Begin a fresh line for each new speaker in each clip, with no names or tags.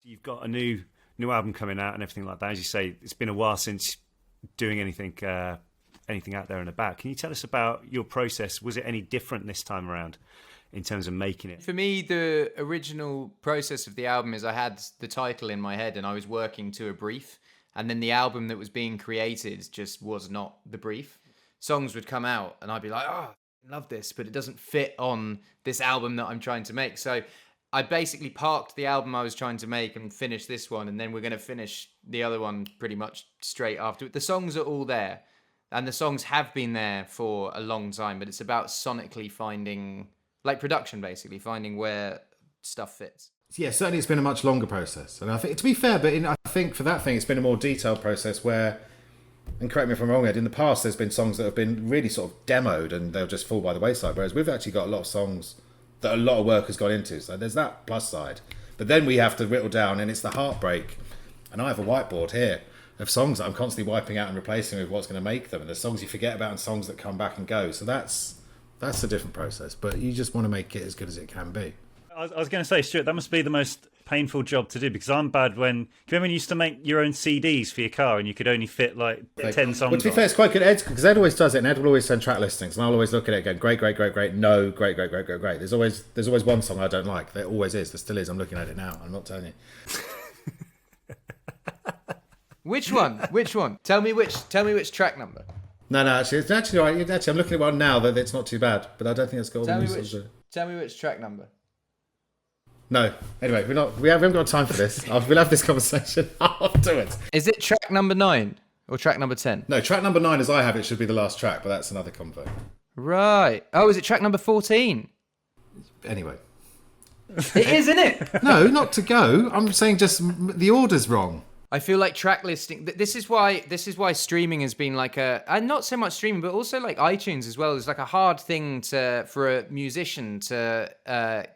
You've got a new album coming out and everything like that. As you say, it's been a while since doing anything out there and about. Can you tell us about your process? Was it any different this time around in terms of making it?
For me, the original process of the album is I had the title in my head and I was working to a brief, and then the album that was being created just was not the brief. Songs would come out and I'd be like, oh, I love this, but it doesn't fit on this album that I'm trying to make. So I basically parked the album I was trying to make and finished this one, and then we're going to finish the other one pretty much straight after. The songs are all there, and the songs have been there for a long time, but it's about sonically finding, like production basically, finding where stuff fits.
Yeah, certainly it's been a much longer process. And I think, to be fair, but I think for that thing, it's been a more detailed process where, and correct me if I'm wrong, Ed, in the past there's been songs that have been really sort of demoed and they'll just fall by the wayside, whereas we've actually got a lot of songs that a lot of work has gone into. So there's that plus side. But then we have to whittle down, and it's the heartbreak. And I have a whiteboard here of songs that I'm constantly wiping out and replacing with what's going to make them. And there's songs you forget about and songs that come back and go. So that's a different process. But you just want to make it as good as it can be.
I was going to say, Stuart, that must be the most painful job to do, because I'm bad when... Do you remember when you used to make your own CDs for your car and you could only fit like 10 songs?
Well, to be fair, it's quite good, Ed, because Ed always does it, and Ed will always send track listings, and I'll always look at it and go, great, no, great. There's always one song I don't like. There always is. There still is. I'm looking at it now. I'm not telling you.
Which one? Tell me which track number.
No, actually, it's actually all right. Actually, I'm looking at one now that it's not too bad, but I don't think it's got all the new songs.
Tell me which track number.
No. Anyway, we haven't got time for this. We'll have this conversation afterwards.
Is it track number 9 or track number 10?
No, track number 9, as I have it, should be the last track, but that's another convo.
Right. Oh, is it track number 14?
Anyway.
It is, isn't it?
No, not to go. I'm saying just the order's wrong.
I feel like track listing. This is why streaming has been like and not so much streaming, but also like iTunes as well. Is like a hard thing for a musician to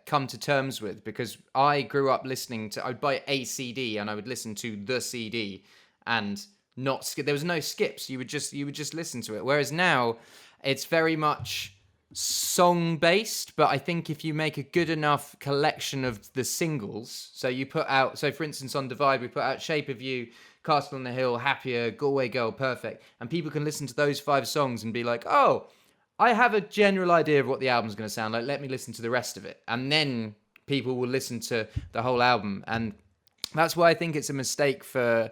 come to terms with, because I grew up listening to. I'd buy a CD and I would listen to the CD and not skip. There was no skips. You would just listen to it. Whereas now, it's very much song based, but I think if you make a good enough collection of the singles, so for instance on Divide we put out Shape of You, Castle on the Hill, Happier, Galway Girl, Perfect, and people can listen to those 5 songs and be like, oh, I have a general idea of what the album's going to sound like, let me listen to the rest of it, and then people will listen to the whole album. And that's why I think it's a mistake for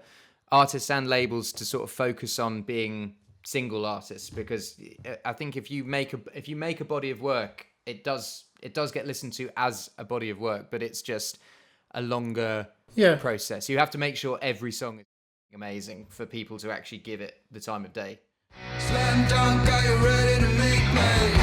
artists and labels to sort of focus on being single artists, because I think if you make a body of work, it does get listened to as a body of work, but it's just a longer process. You have to make sure every song is amazing for people to actually give it the time of day.
Slam dunk, are you ready to make me?